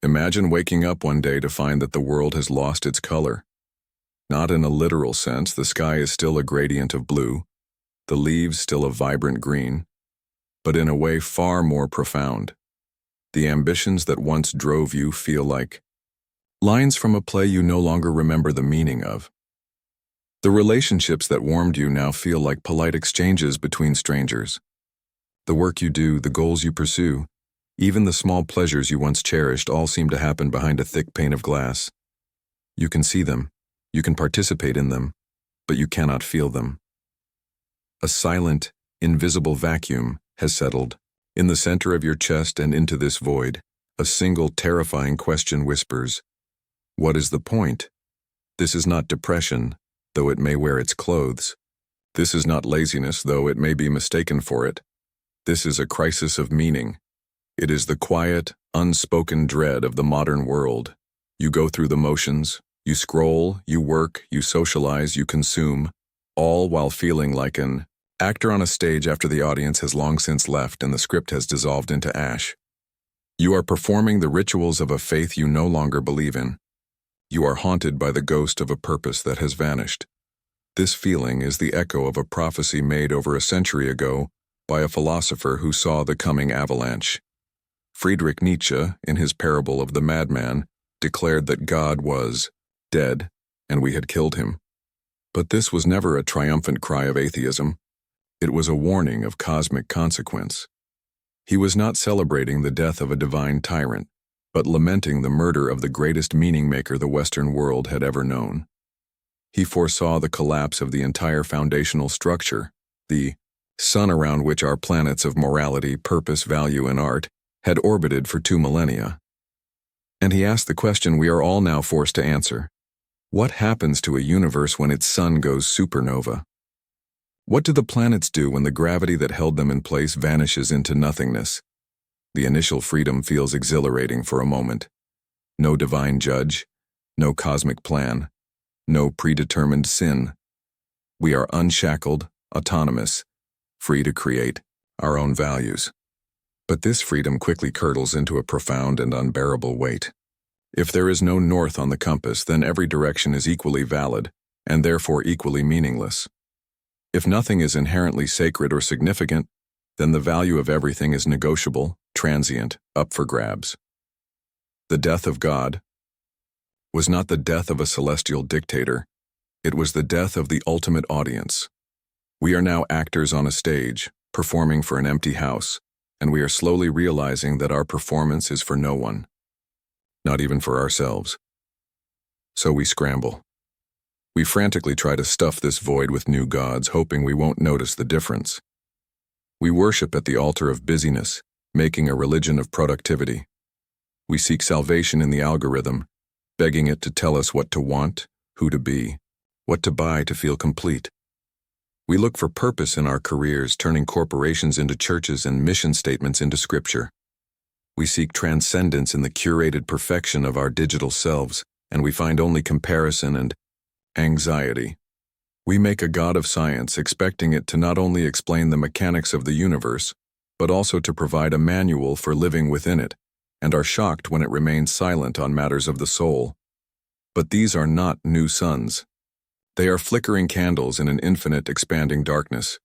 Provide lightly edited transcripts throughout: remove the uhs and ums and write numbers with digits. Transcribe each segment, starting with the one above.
Imagine waking up one day to find that the world has lost its color. Not in a literal sense, the sky is still a gradient of blue, the leaves still a vibrant green, but in a way far more profound. The ambitions that once drove you feel like lines from a play you no longer remember the meaning of. The relationships that warmed you now feel like polite exchanges between strangers. The work you do, the goals you pursue, even the small pleasures you once cherished all seem to happen behind a thick pane of glass. You can see them, you can participate in them, but you cannot feel them. A silent, invisible vacuum has settled. In the center of your chest and into this void, a single terrifying question whispers, "What is the point?" This is not depression, though it may wear its clothes. This is not laziness, though it may be mistaken for it. This is a crisis of meaning. It is the quiet, unspoken dread of the modern world. You go through the motions, you scroll, you work, you socialize, you consume, all while feeling like an actor on a stage after the audience has long since left and the script has dissolved into ash. You are performing the rituals of a faith you no longer believe in. You are haunted by the ghost of a purpose that has vanished. This feeling is the echo of a prophecy made over a century ago by a philosopher who saw the coming avalanche. Friedrich Nietzsche, in his parable of the madman, declared that God was dead and we had killed him. But this was never a triumphant cry of atheism. It was a warning of cosmic consequence. He was not celebrating the death of a divine tyrant, but lamenting the murder of the greatest meaning-maker the Western world had ever known. He foresaw the collapse of the entire foundational structure, the sun around which our planets of morality, purpose, value, and art had orbited for 2 millennia. And he asked the question we are all now forced to answer. What happens to a universe when its sun goes supernova? What do the planets do when the gravity that held them in place vanishes into nothingness? The initial freedom feels exhilarating for a moment. No divine judge, no cosmic plan, no predetermined sin. We are unshackled, autonomous, free to create our own values. But this freedom quickly curdles into a profound and unbearable weight. If there is no north on the compass, then every direction is equally valid, and therefore equally meaningless. If nothing is inherently sacred or significant, then the value of everything is negotiable, transient, up for grabs. The death of God was not the death of a celestial dictator. It was the death of the ultimate audience. We are now actors on a stage, performing for an empty house, and we are slowly realizing that our performance is for no one, not even for ourselves. So we scramble. We frantically try to stuff this void with new gods, hoping we won't notice the difference. We worship at the altar of busyness, making a religion of productivity. We seek salvation in the algorithm, begging it to tell us what to want, who to be, what to buy to feel complete. We look for purpose in our careers, turning corporations into churches and mission statements into scripture. We seek transcendence in the curated perfection of our digital selves, and we find only comparison and anxiety. We make a god of science, expecting it to not only explain the mechanics of the universe, but also to provide a manual for living within it, and are shocked when it remains silent on matters of the soul. But these are not new suns. They are flickering candles in an infinite expanding darkness.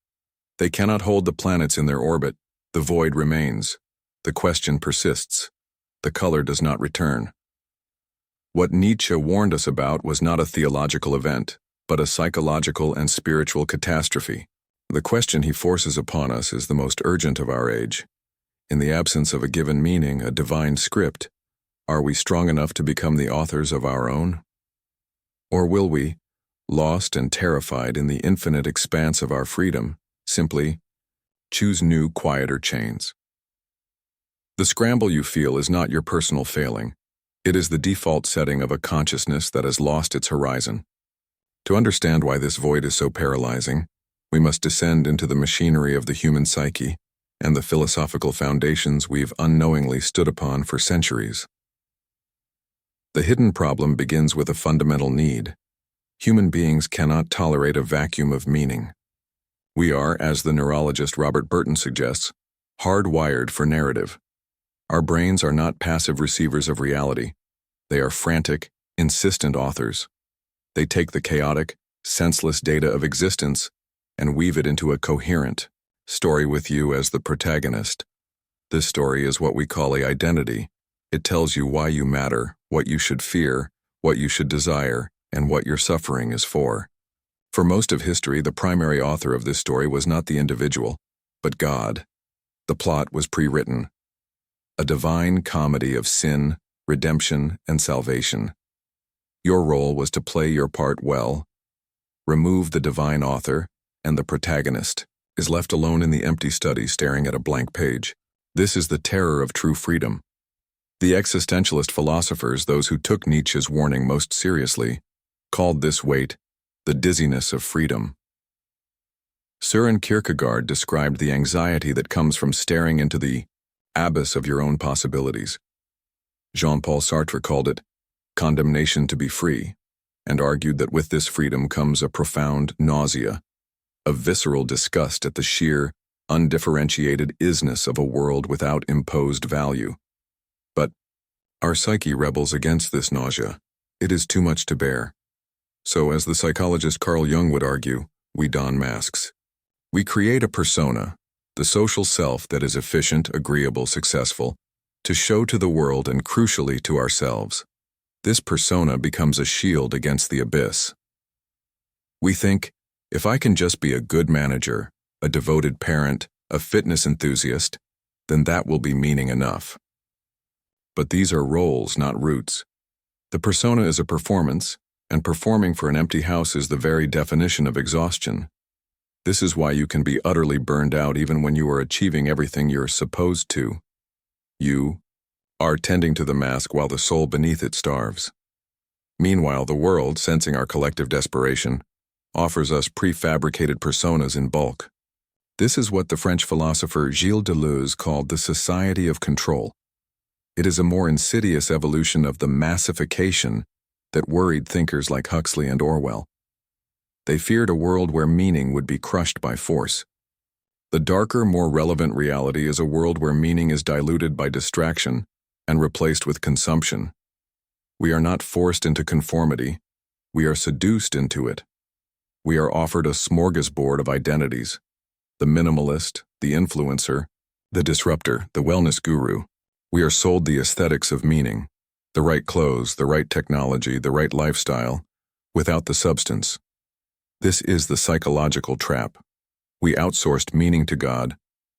They cannot hold the planets in their orbit. The void remains. The question persists. The color does not return. What Nietzsche warned us about was not a theological event, but a psychological and spiritual catastrophe. The question he forces upon us is the most urgent of our age. In the absence of a given meaning, a divine script, are we strong enough to become the authors of our own? Or will we, lost and terrified in the infinite expanse of our freedom, simply choose new, quieter chains? The scramble you feel is not your personal failing. It is the default setting of a consciousness that has lost its horizon. To understand why this void is so paralyzing, we must descend into the machinery of the human psyche and the philosophical foundations we've unknowingly stood upon for centuries. The hidden problem begins with a fundamental need. Human beings cannot tolerate a vacuum of meaning. We are, as the neurologist Robert Burton suggests, hardwired for narrative. Our brains are not passive receivers of reality. They are frantic, insistent authors. They take the chaotic, senseless data of existence and weave it into a coherent story with you as the protagonist. This story is what we call an identity. It tells you why you matter, what you should fear, what you should desire, and what your suffering is for. For most of history, the primary author of this story was not the individual, but God. The plot was pre-written. A divine comedy of sin, redemption, and salvation. Your role was to play your part well. Remove the divine author, and the protagonist is left alone in the empty study staring at a blank page. This is the terror of true freedom. The existentialist philosophers, those who took Nietzsche's warning most seriously, called this weight the dizziness of freedom. Søren Kierkegaard described the anxiety that comes from staring into the abyss of your own possibilities. Jean-Paul Sartre called it condemnation to be free, and argued that with this freedom comes a profound nausea, a visceral disgust at the sheer, undifferentiated isness of a world without imposed value. But our psyche rebels against this nausea. It is too much to bear. So, as the psychologist Carl Jung would argue, we don masks. We create a persona, the social self that is efficient, agreeable, successful, to show to the world and crucially to ourselves. This persona becomes a shield against the abyss. We think, if I can just be a good manager, a devoted parent, a fitness enthusiast, then that will be meaning enough. But these are roles, not roots. The persona is a performance, and performing for an empty house is the very definition of exhaustion. This is why you can be utterly burned out even when you are achieving everything you're supposed to. You are tending to the mask while the soul beneath it starves. Meanwhile, the world, sensing our collective desperation, offers us prefabricated personas in bulk. This is what the French philosopher Gilles Deleuze called the society of control. It is a more insidious evolution of the massification that worried thinkers like Huxley and Orwell. They feared a world where meaning would be crushed by force. The darker, more relevant reality is a world where meaning is diluted by distraction and replaced with consumption. We are not forced into conformity. We are seduced into it. We are offered a smorgasbord of identities: the minimalist, the influencer, the disruptor, the wellness guru. We are sold the aesthetics of meaning, the right clothes, the right technology, the right lifestyle, without the substance. This is the psychological trap. We outsourced meaning to God,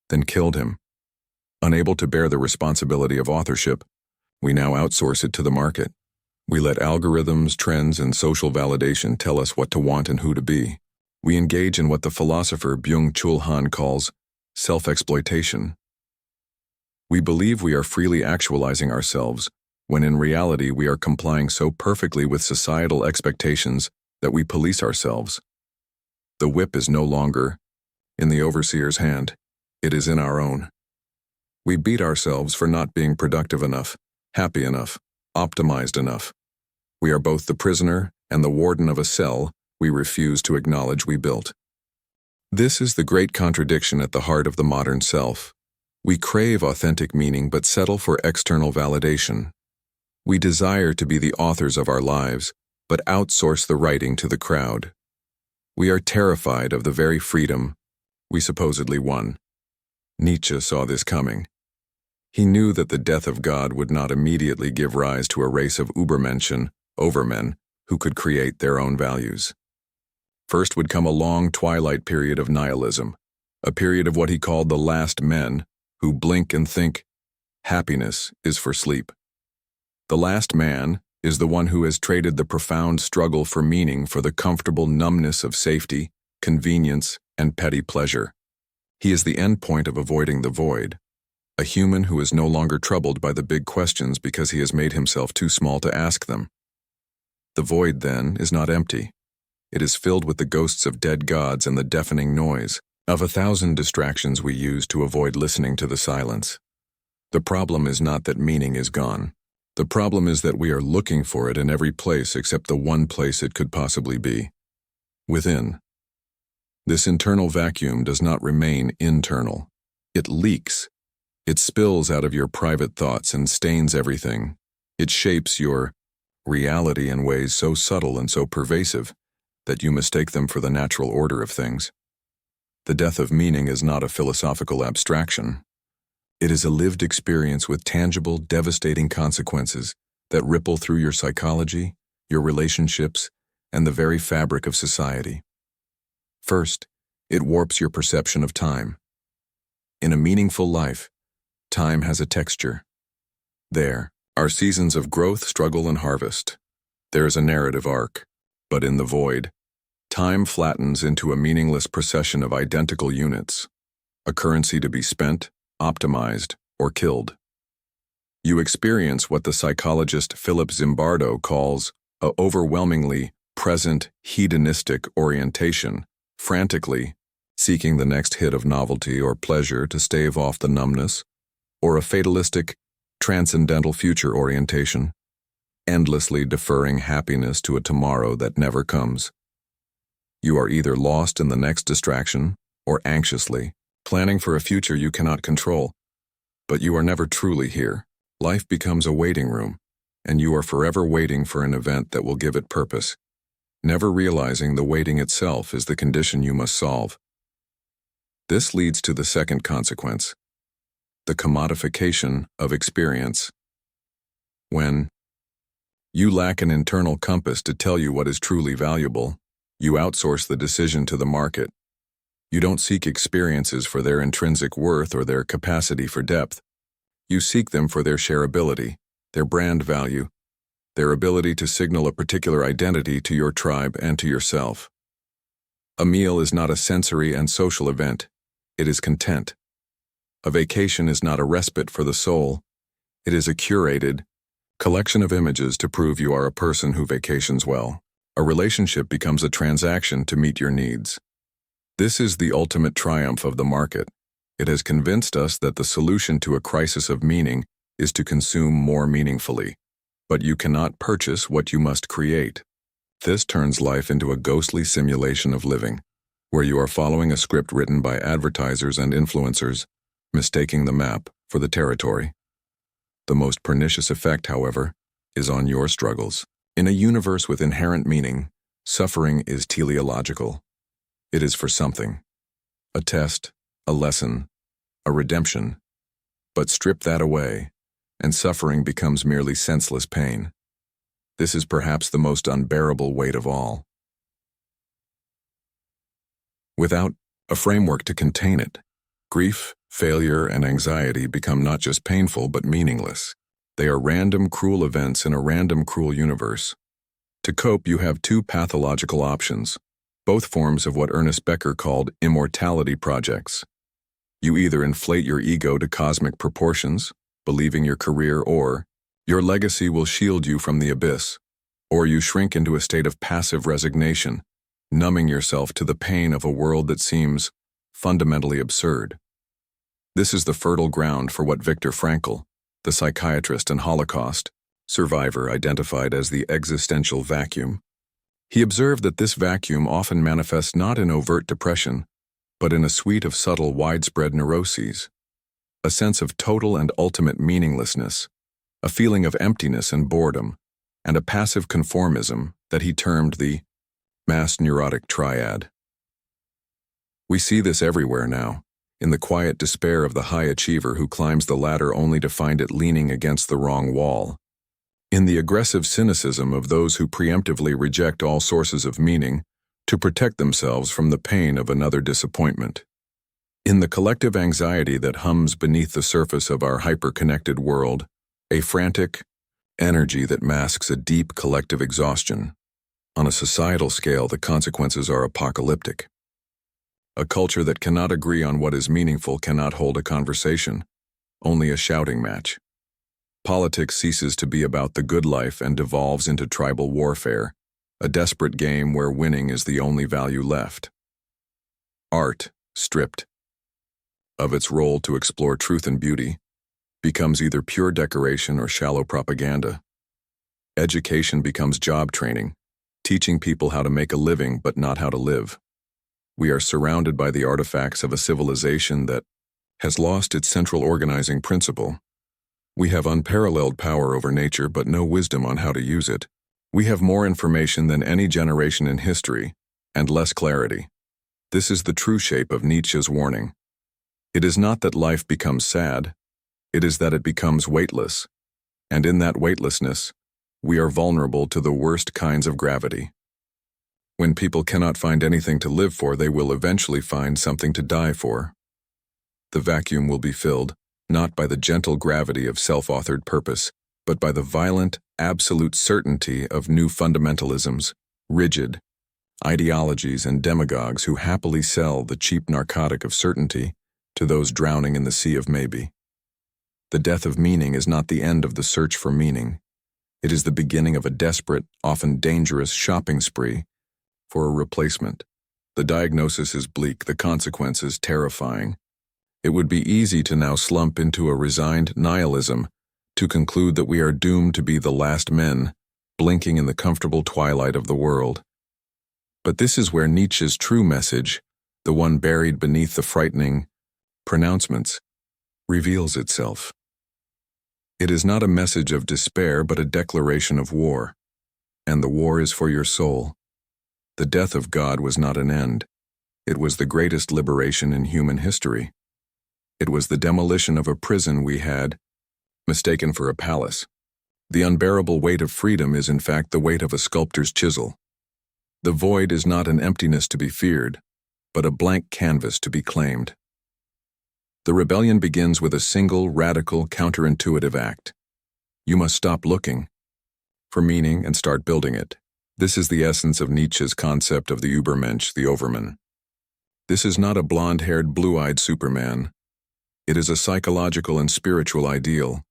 then killed him. Unable to bear the responsibility of authorship, we now outsource it to the market. We let algorithms, trends, and social validation tell us what to want and who to be. We engage in what the philosopher Byung-Chul Han calls self-exploitation. We believe we are freely actualizing ourselves, when in reality we are complying so perfectly with societal expectations that we police ourselves. The whip is no longer in the overseer's hand. It is in our own. We beat ourselves for not being productive enough, happy enough, optimized enough. We are both the prisoner and the warden of a cell we refuse to acknowledge we built. This is the great contradiction at the heart of the modern self. We crave authentic meaning but settle for external validation. We desire to be the authors of our lives, but outsource the writing to the crowd. We are terrified of the very freedom we supposedly won. Nietzsche saw this coming. He knew that the death of God would not immediately give rise to a race of Übermenschen, overmen, who could create their own values. First would come a long twilight period of nihilism, a period of what he called the last men, who blink and think, happiness is for sleep. The last man is the one who has traded the profound struggle for meaning for the comfortable numbness of safety, convenience, and petty pleasure. He is the end point of avoiding the void, a human who is no longer troubled by the big questions because he has made himself too small to ask them. The void, then, is not empty. It is filled with the ghosts of dead gods and the deafening noise of 1,000 distractions we use to avoid listening to the silence. The problem is not that meaning is gone. The problem is that we are looking for it in every place except the one place it could possibly be: within. This internal vacuum does not remain internal. It leaks. It spills out of your private thoughts and stains everything. It shapes your reality in ways so subtle and so pervasive that you mistake them for the natural order of things. The death of meaning is not a philosophical abstraction. It is a lived experience with tangible, devastating consequences that ripple through your psychology, your relationships, and the very fabric of society. First, it warps your perception of time. In a meaningful life, time has a texture. There are seasons of growth, struggle, and harvest. There is a narrative arc, but in the void, time flattens into a meaningless procession of identical units, a currency to be spent, optimized, or killed. You experience what the psychologist Philip Zimbardo calls a overwhelmingly present hedonistic orientation, frantically seeking the next hit of novelty or pleasure to stave off the numbness, or a fatalistic, transcendental future orientation, endlessly deferring happiness to a tomorrow that never comes. You are either lost in the next distraction or anxiously planning for a future you cannot control. But you are never truly here. Life becomes a waiting room, and you are forever waiting for an event that will give it purpose, never realizing the waiting itself is the condition you must solve. This leads to the second consequence, the commodification of experience. When you lack an internal compass to tell you what is truly valuable, you outsource the decision to the market. You don't seek experiences for their intrinsic worth or their capacity for depth. You seek them for their shareability, their brand value, their ability to signal a particular identity to your tribe and to yourself. A meal is not a sensory and social event. It is content. A vacation is not a respite for the soul. It is a curated collection of images to prove you are a person who vacations well. A relationship becomes a transaction to meet your needs. This is the ultimate triumph of the market. It has convinced us that the solution to a crisis of meaning is to consume more meaningfully. But you cannot purchase what you must create. This turns life into a ghostly simulation of living, where you are following a script written by advertisers and influencers, mistaking the map for the territory. The most pernicious effect, however, is on your struggles. In a universe with inherent meaning, suffering is teleological. It is for something. A test, a lesson, a redemption. But strip that away, and suffering becomes merely senseless pain. This is perhaps the most unbearable weight of all. Without a framework to contain it, grief, failure, and anxiety become not just painful but meaningless. They are random, cruel events in a random, cruel universe. To cope, you have two pathological options, both forms of what Ernest Becker called immortality projects. You either inflate your ego to cosmic proportions, believing your career or your legacy will shield you from the abyss, or you shrink into a state of passive resignation, numbing yourself to the pain of a world that seems fundamentally absurd. This is the fertile ground for what Viktor Frankl, the psychiatrist and Holocaust survivor, identified as the existential vacuum. He observed that this vacuum often manifests not in overt depression, but in a suite of subtle, widespread neuroses, a sense of total and ultimate meaninglessness, a feeling of emptiness and boredom, and a passive conformism that he termed the mass neurotic triad. We see this everywhere now, in the quiet despair of the high achiever who climbs the ladder only to find it leaning against the wrong wall, in the aggressive cynicism of those who preemptively reject all sources of meaning to protect themselves from the pain of another disappointment, in the collective anxiety that hums beneath the surface of our hyper-connected world, a frantic energy that masks a deep collective exhaustion. On a societal scale, the consequences are apocalyptic. A culture that cannot agree on what is meaningful cannot hold a conversation, only a shouting match. Politics ceases to be about the good life and devolves into tribal warfare, a desperate game where winning is the only value left. Art, stripped of its role to explore truth and beauty, becomes either pure decoration or shallow propaganda. Education becomes job training, teaching people how to make a living but not how to live. We are surrounded by the artifacts of a civilization that has lost its central organizing principle. We have unparalleled power over nature but no wisdom on how to use it. We have more information than any generation in history, and less clarity. This is the true shape of Nietzsche's warning. It is not that life becomes sad, it is that it becomes weightless, and in that weightlessness, we are vulnerable to the worst kinds of gravity. When people cannot find anything to live for, they will eventually find something to die for. The vacuum will be filled, not by the gentle gravity of self-authored purpose, but by the violent, absolute certainty of new fundamentalisms, rigid ideologies and demagogues who happily sell the cheap narcotic of certainty to those drowning in the sea of maybe. The death of meaning is not the end of the search for meaning. It is the beginning of a desperate, often dangerous shopping spree for a replacement. The diagnosis is bleak, the consequences terrifying. It would be easy to now slump into a resigned nihilism, to conclude that we are doomed to be the last men, blinking in the comfortable twilight of the world. But this is where Nietzsche's true message, the one buried beneath the frightening pronouncements, reveals itself. It is not a message of despair but a declaration of war, and the war is for your soul. The death of God was not an end. It was the greatest liberation in human history. It was the demolition of a prison we had mistaken for a palace. The unbearable weight of freedom is in fact the weight of a sculptor's chisel. The void is not an emptiness to be feared, but a blank canvas to be claimed. The rebellion begins with a single, radical, counterintuitive act. You must stop looking for meaning and start building it. This is the essence of Nietzsche's concept of the Übermensch, the overman. This is not a blonde-haired, blue-eyed Superman. It is a psychological and spiritual ideal,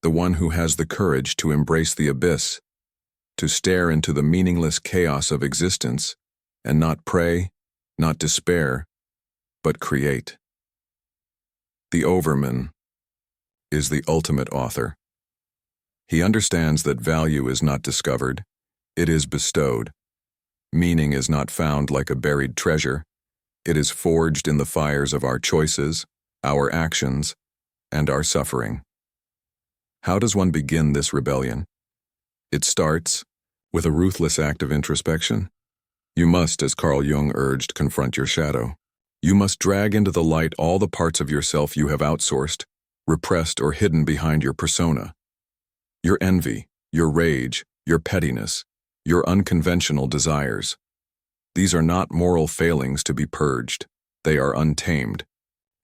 the one who has the courage to embrace the abyss, to stare into the meaningless chaos of existence, and not pray, not despair, but create. The overman is the ultimate author. He understands that value is not discovered, it is bestowed. Meaning is not found like a buried treasure, it is forged in the fires of our choices, our actions, and our suffering. How does one begin this rebellion? It starts with a ruthless act of introspection. You must, as Carl Jung urged, confront your shadow. You must drag into the light all the parts of yourself you have outsourced, repressed, or hidden behind your persona. Your envy, your rage, your pettiness, your unconventional desires. These are not moral failings to be purged. They are untamed.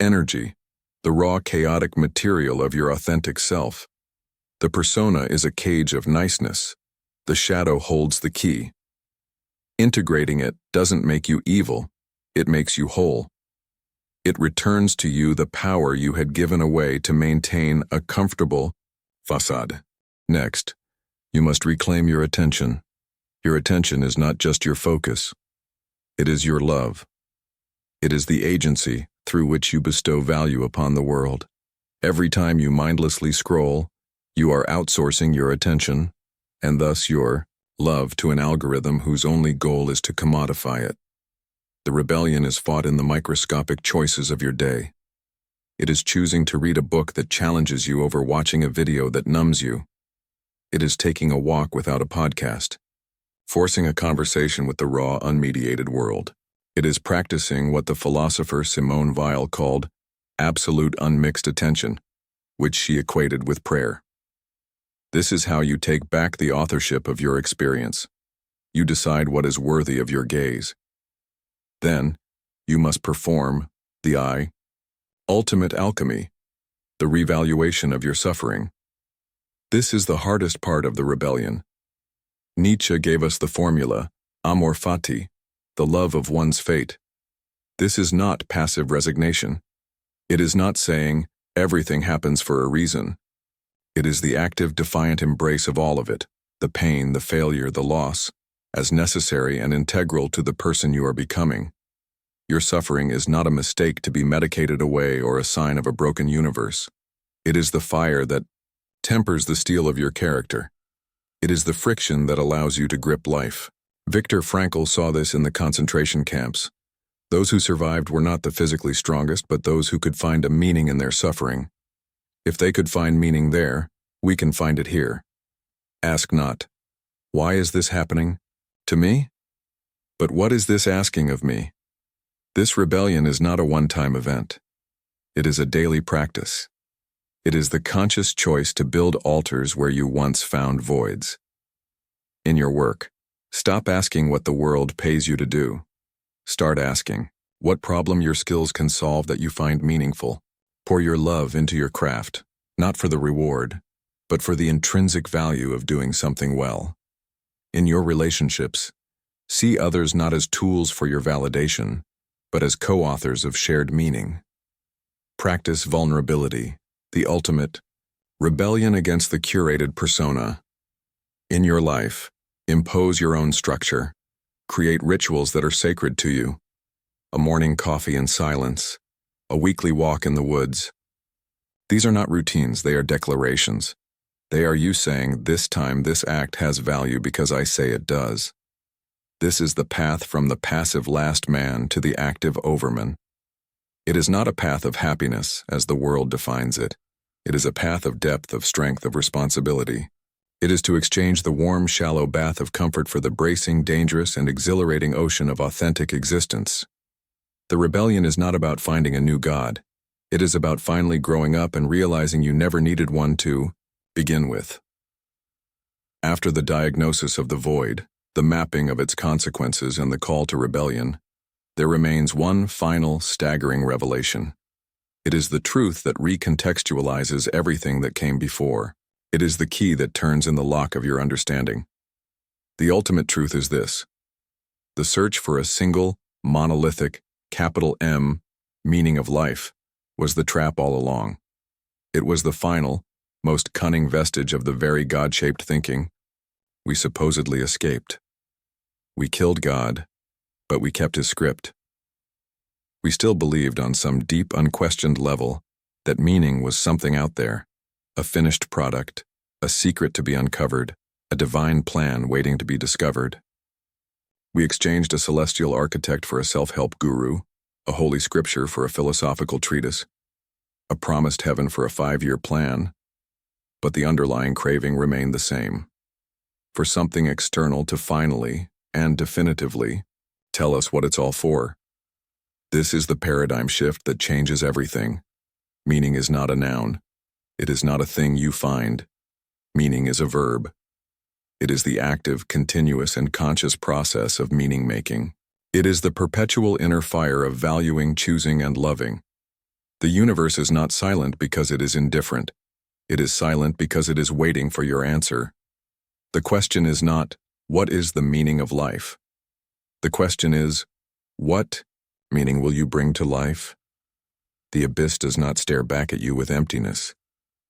Energy, the raw chaotic material of your authentic self. The persona is a cage of niceness. The shadow holds the key. Integrating it doesn't make you evil, it makes you whole. It returns to you the power you had given away to maintain a comfortable facade. Next, you must reclaim your attention. Your attention is not just your focus. It is your love. It is the agency through which you bestow value upon the world. Every time you mindlessly scroll, you are outsourcing your attention, and thus your love to an algorithm whose only goal is to commodify it. The rebellion is fought in the microscopic choices of your day. It is choosing to read a book that challenges you over watching a video that numbs you. It is taking a walk without a podcast, forcing a conversation with the raw, unmediated world. It is practicing what the philosopher Simone Weil called absolute unmixed attention, which she equated with prayer. This is how you take back the authorship of your experience. You decide what is worthy of your gaze. Then, you must perform the ultimate alchemy, the revaluation of your suffering. This is the hardest part of the rebellion. Nietzsche gave us the formula, Amor Fati, the love of one's fate. This is not passive resignation. It is not saying, everything happens for a reason. It is the active, defiant embrace of all of it, the pain, the failure, the loss, as necessary and integral to the person you are becoming. Your suffering is not a mistake to be medicated away or a sign of a broken universe. It is the fire that tempers the steel of your character. It is the friction that allows you to grip life. Viktor Frankl saw this in the concentration camps. Those who survived were not the physically strongest, but those who could find a meaning in their suffering. If they could find meaning there, we can find it here. Ask not, why is this happening to me? But what is this asking of me? This rebellion is not a one-time event. It is a daily practice. It is the conscious choice to build altars where you once found voids. In your work, stop asking what the world pays you to do. Start asking what problem your skills can solve that you find meaningful. Pour your love into your craft, not for the reward, but for the intrinsic value of doing something well. In your relationships, see others not as tools for your validation, but as co-authors of shared meaning. Practice vulnerability, the ultimate rebellion against the curated persona. In your life, impose your own structure. Create rituals that are sacred to you. A morning coffee in silence, a weekly walk in the woods. These are not routines, they are declarations. They are you saying, this time this act has value because I say it does. This is the path from the passive last man to the active overman. It is not a path of happiness, as the world defines it. It is a path of depth, of strength, of responsibility. It is to exchange the warm, shallow bath of comfort for the bracing, dangerous, and exhilarating ocean of authentic existence. The rebellion is not about finding a new God. It is about finally growing up and realizing you never needed one to begin with. After the diagnosis of the void, the mapping of its consequences, and the call to rebellion, there remains one final, staggering revelation. It is the truth that recontextualizes everything that came before. It is the key that turns in the lock of your understanding. The ultimate truth is this: the search for a single, monolithic, capital M, meaning of life was the trap all along. It was the final, most cunning vestige of the very God-shaped thinking we supposedly escaped. We killed God, but we kept his script. We still believed on some deep, unquestioned level that meaning was something out there, a finished product, a secret to be uncovered, a divine plan waiting to be discovered. We exchanged a celestial architect for a self-help guru, a holy scripture for a philosophical treatise, a promised heaven for a 5-year plan, but the underlying craving remained the same: for something external to finally and definitively tell us what it's all for. This is the paradigm shift that changes everything. Meaning is not a noun. It is not a thing you find. Meaning is a verb. It is the active, continuous, and conscious process of meaning-making. It is the perpetual inner fire of valuing, choosing, and loving. The universe is not silent because it is indifferent. It is silent because it is waiting for your answer. The question is not, what is the meaning of life? The question is, what meaning will you bring to life? The abyss does not stare back at you with emptiness.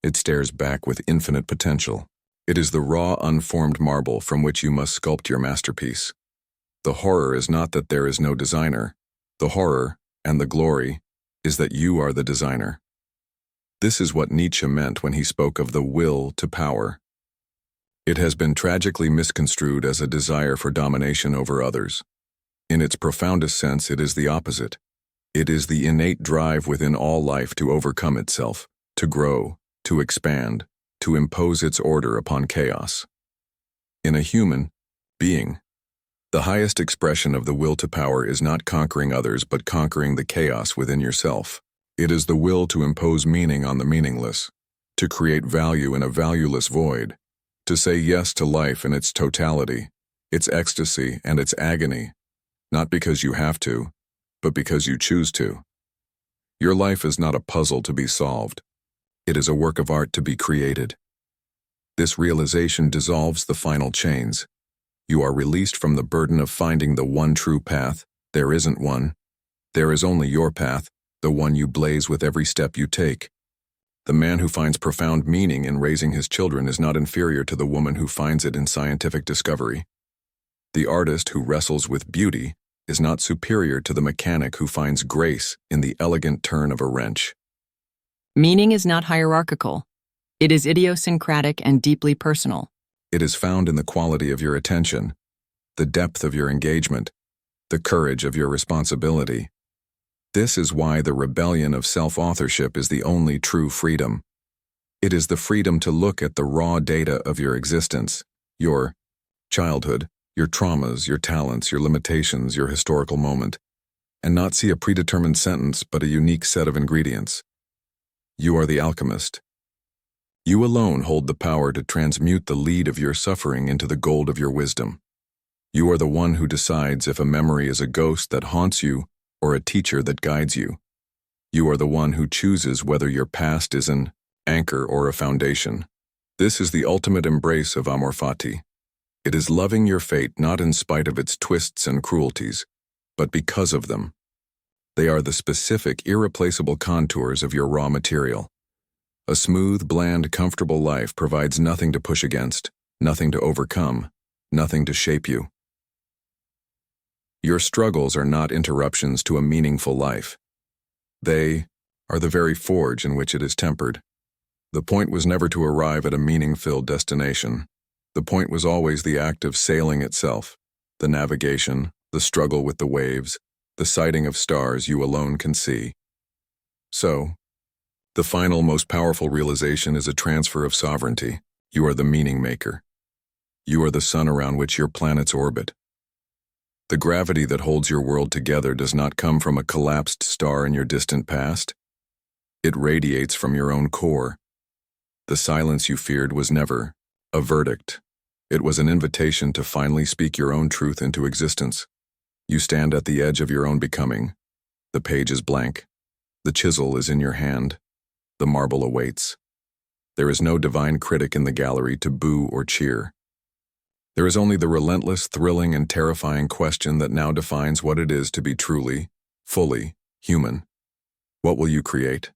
It stares back with infinite potential. It is the raw, unformed marble from which you must sculpt your masterpiece. The horror is not that there is no designer. The horror, and the glory, is that you are the designer. This is what Nietzsche meant when he spoke of the will to power. It has been tragically misconstrued as a desire for domination over others. In its profoundest sense, it is the opposite. It is the innate drive within all life to overcome itself, to grow, to expand, to impose its order upon chaos. In a human being, the highest expression of the will to power is not conquering others but conquering the chaos within yourself. It is the will to impose meaning on the meaningless, to create value in a valueless void, to say yes to life in its totality, its ecstasy and its agony, not because you have to, but because you choose to. Your life is not a puzzle to be solved. It is a work of art to be created. This realization dissolves the final chains. You are released from the burden of finding the one true path. There isn't one. There is only your path, the one you blaze with every step you take. The man who finds profound meaning in raising his children is not inferior to the woman who finds it in scientific discovery. The artist who wrestles with beauty is not superior to the mechanic who finds grace in the elegant turn of a wrench. Meaning is not hierarchical. It is idiosyncratic and deeply personal. It is found in the quality of your attention, the depth of your engagement, the courage of your responsibility. This is why the rebellion of self-authorship is the only true freedom. It is the freedom to look at the raw data of your existence, your childhood, your traumas, your talents, your limitations, your historical moment, and not see a predetermined sentence but a unique set of ingredients. You are the alchemist. You alone hold the power to transmute the lead of your suffering into the gold of your wisdom. You are the one who decides if a memory is a ghost that haunts you or a teacher that guides you. You are the one who chooses whether your past is an anchor or a foundation. This is the ultimate embrace of Amor Fati. It is loving your fate not in spite of its twists and cruelties, but because of them. They are the specific, irreplaceable contours of your raw material. A smooth, bland, comfortable life provides nothing to push against, nothing to overcome, nothing to shape you. Your struggles are not interruptions to a meaningful life. They are the very forge in which it is tempered. The point was never to arrive at a meaning-filled destination. The point was always the act of sailing itself, the navigation, the struggle with the waves, the sighting of stars you alone can see. So, the final, most powerful realization is a transfer of sovereignty. You are the meaning maker. You are the sun around which your planets orbit. The gravity that holds your world together does not come from a collapsed star in your distant past. It radiates from your own core. The silence you feared was never a verdict. It was an invitation to finally speak your own truth into existence. You stand at the edge of your own becoming. The page is blank. The chisel is in your hand. The marble awaits. There is no divine critic in the gallery to boo or cheer. There is only the relentless, thrilling, and terrifying question that now defines what it is to be truly, fully human. What will you create?